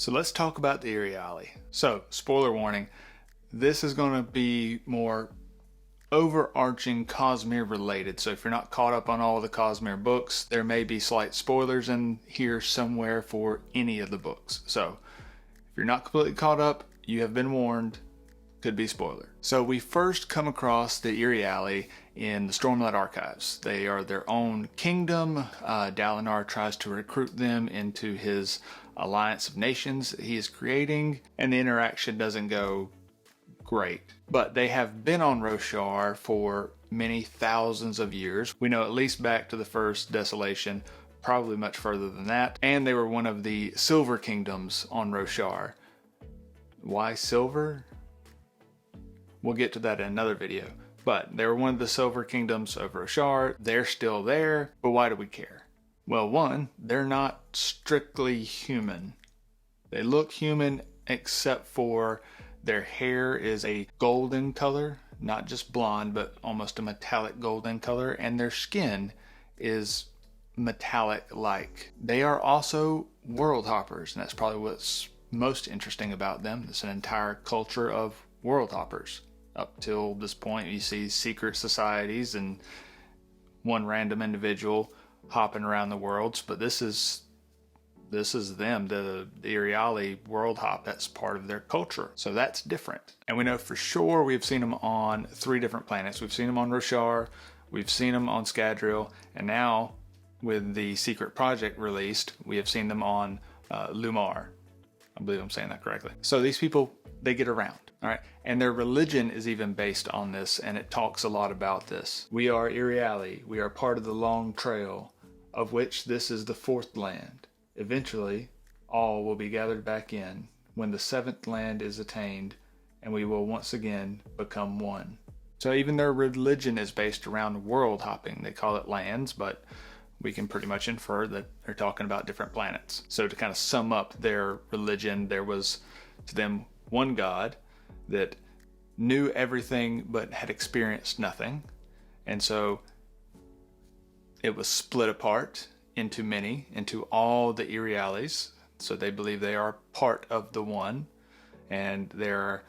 So let's talk about the Iriali. So, spoiler warning, this is going to be more overarching Cosmere related. So if you're not caught up on all of the Cosmere books, there may be slight spoilers in here somewhere for any of the books. So if you're not completely caught up, you have been warned. Could be spoiler. So we first come across the Iriali in the Stormlight Archives. They are their own kingdom. Dalinar tries to recruit them into his alliance of nations that he is creating, and the interaction doesn't go great. But they have been on Roshar for many thousands of years. We know at least back to the first Desolation, probably much further than that. And they were one of the Silver Kingdoms on Roshar. Why silver? We'll get to that in another video. But they were one of the Silver Kingdoms of Roshar. They're still there, but why do we care? Well, one, they're not strictly human. They look human except for their hair is a golden color, not just blonde, but almost a metallic golden color, and their skin is metallic-like. They are also world hoppers, and that's probably what's most interesting about them. It's an entire culture of world hoppers. Up till this point, you see secret societies and one random individual hopping around the worlds, but this is them, the Iriali world hop. That's part of their culture. So that's different. And we know for sure we've seen them on 3 different planets. We've seen them on Roshar, we've seen them on Scadrial, and now with the secret project released, we have seen them on Lumar. I believe I'm saying that correctly. So these people, they get around. All right, and their religion is even based on this, and it talks a lot about this. We are Iriali. We are part of the Long Trail, of which this is the 4th land. Eventually, all will be gathered back in when the 7th land is attained, and we will once again become one. So even their religion is based around world hopping. They call it lands, but we can pretty much infer that they're talking about different planets. So to kind of sum up their religion, there was to them one God that knew everything but had experienced nothing. And so it was split apart into many, into all the Irialis. So they believe they are part of the one, and they're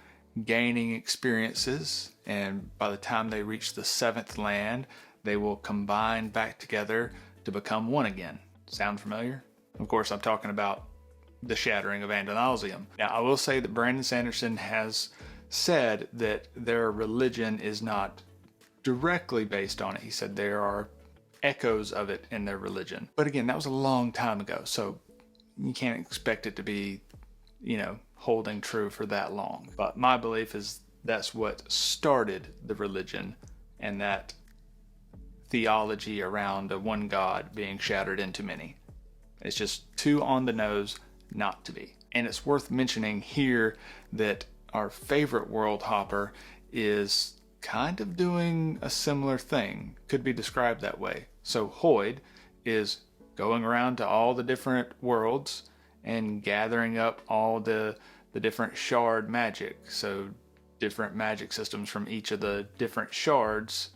gaining experiences. And by the time they reach the 7th land, they will combine back together to become one again. Sound familiar? Of course, I'm talking about the shattering of Andonalsium. Now, I will say that Brandon Sanderson has said that their religion is not directly based on it. He said there are echoes of it in their religion. But again, that was a long time ago, so you can't expect it to be, holding true for that long. But my belief is that's what started the religion, and that theology around a one God being shattered into many. It's just too on the nose not to be. And it's worth mentioning here that our favorite world hopper is kind of doing a similar thing. Could be described that way. So Hoid is going around to all the different worlds and gathering up all the different shard magic. So different magic systems from each of the different shards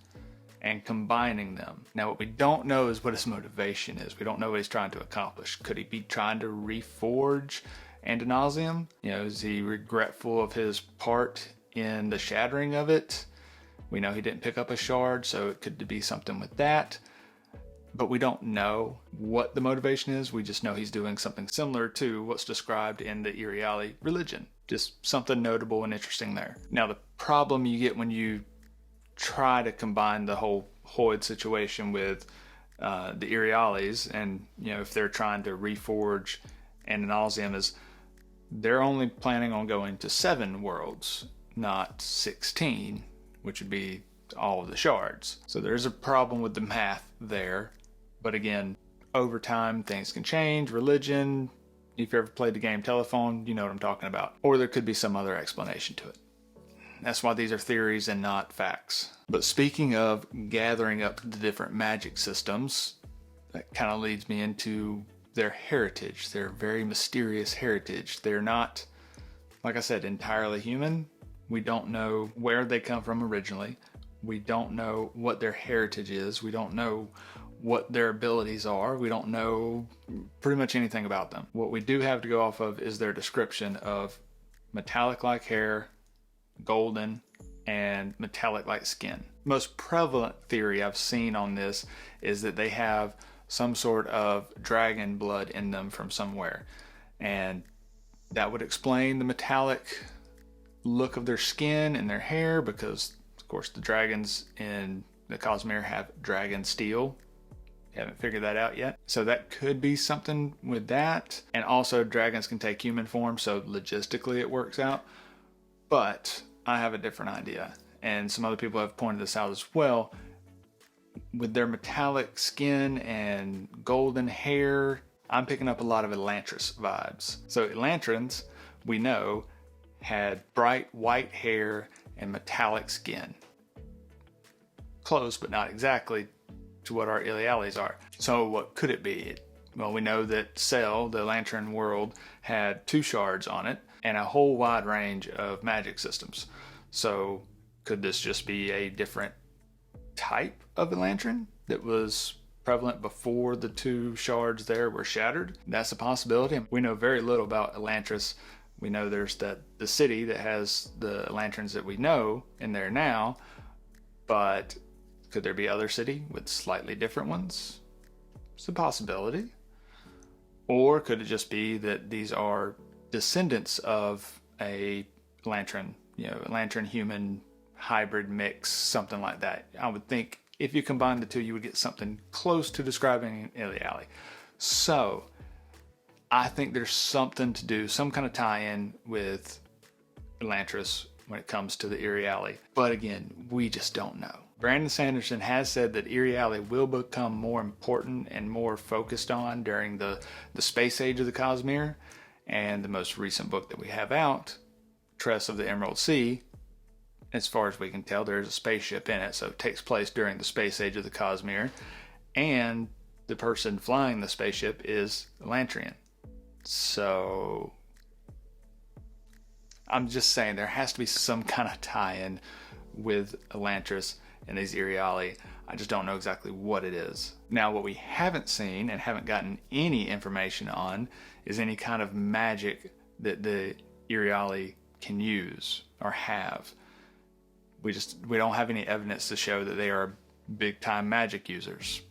and combining them. Now what we don't know is what his motivation is. We don't know what he's trying to accomplish. Could he be trying to reforge Andonalsium? Is he regretful of his part in the shattering of it? We know he didn't pick up a shard, so it could be something with that. But we don't know what the motivation is. We just know he's doing something similar to what's described in the Iriali religion. Just something notable and interesting there. Now the problem you get when you try to combine the whole Hoid situation with the Irialis, and if they're trying to reforge Andonalsium, is they're only planning on going to 7 worlds, not 16, which would be all of the shards. So there's a problem with the math there. But again, over time things can change. Religion, if you ever played the game Telephone, you know what I'm talking about. Or there could be some other explanation to it. That's why these are theories and not facts. But speaking of gathering up the different magic systems, that kind of leads me into their heritage, their very mysterious heritage. They're not, like I said, entirely human. We don't know where they come from originally. We don't know what their heritage is. We don't know what their abilities are. We don't know pretty much anything about them. What we do have to go off of is their description of metallic-like hair, golden, and metallic-like skin. Most prevalent theory I've seen on this is that they have some sort of dragon blood in them from somewhere, and that would explain the metallic look of their skin and their hair, because of course the dragons in the Cosmere have dragon steel. Haven't figured that out yet. So that could be something with that. And also dragons can take human form, so logistically it works out. But I have a different idea, and some other people have pointed this out as well. With their metallic skin and golden hair, I'm picking up a lot of Elantris vibes. So Elantrans, we know, had bright white hair and metallic skin. Close, but not exactly to what our Irialis are. So what could it be? Well, we know that Cell, the Lantern world, had 2 shards on it and a whole wide range of magic systems. So could this just be a different type of Elantran that was prevalent before the 2 shards there were shattered? That's a possibility. We know very little about Elantris. We know there's the city that has the Elantrans that we know in there now, but could there be other city with slightly different ones? It's a possibility. Or could it just be that these are descendants of a Lantern, Lantern human hybrid mix, something like that? I would think if you combine the 2, you would get something close to describing an Iriali. So I think there's something to do, some kind of tie-in with Elantris when it comes to the Iriali. But again, we just don't know. Brandon Sanderson has said that Iriali will become more important and more focused on during the space age of the Cosmere, and the most recent book that we have out, Tress of the Emerald Sea, as far as we can tell, there's a spaceship in it, so it takes place during the space age of the Cosmere, and the person flying the spaceship is Elantrian. So I'm just saying there has to be some kind of tie-in with Elantris and these Iriali. I just don't know exactly what it is. Now, what we haven't seen and haven't gotten any information on is any kind of magic that the Iriali can use or have. We don't have any evidence to show that they are big-time magic users.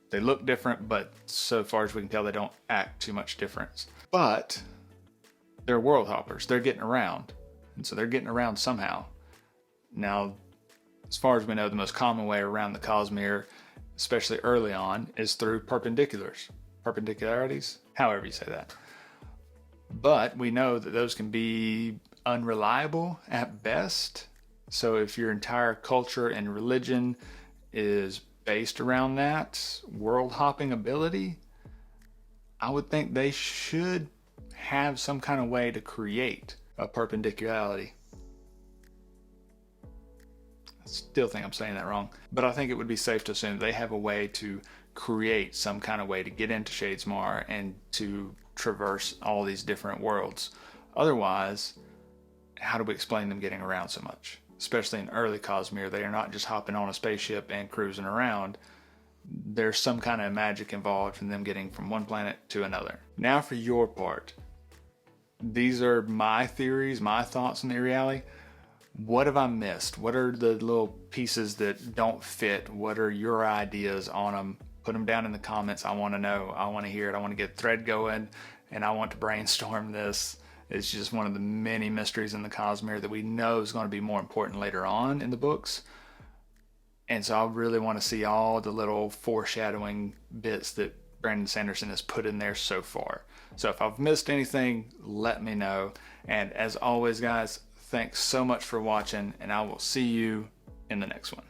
They look different, but so far as we can tell, they don't act too much difference. But they're world hoppers. They're getting around, and so they're getting around somehow. Now, as far as we know, the most common way around the Cosmere, especially early on, is through perpendicularities, however you say that. But we know that those can be unreliable at best. So if your entire culture and religion is based around that world hopping ability, I would think they should have some kind of way to create a perpendicularity. I still think I'm saying that wrong, but I think it would be safe to assume they have a way to create some kind of way to get into Shadesmar and to traverse all these different worlds. Otherwise, how do we explain them getting around so much? Especially in early Cosmere, they are not just hopping on a spaceship and cruising around. There's some kind of magic involved in them getting from one planet to another. Now for your part. These are my theories, my thoughts on the Iriali. What have I missed? What are the little pieces that don't fit? What are your ideas on them? Put them down in the comments. I want to know. I want to hear it. I want to get a thread going, and I want to brainstorm this. It's just one of the many mysteries in the Cosmere that we know is going to be more important later on in the books. And so I really want to see all the little foreshadowing bits that Brandon Sanderson has put in there so far. So if I've missed anything, let me know. And as always, guys, thanks so much for watching, and I will see you in the next one.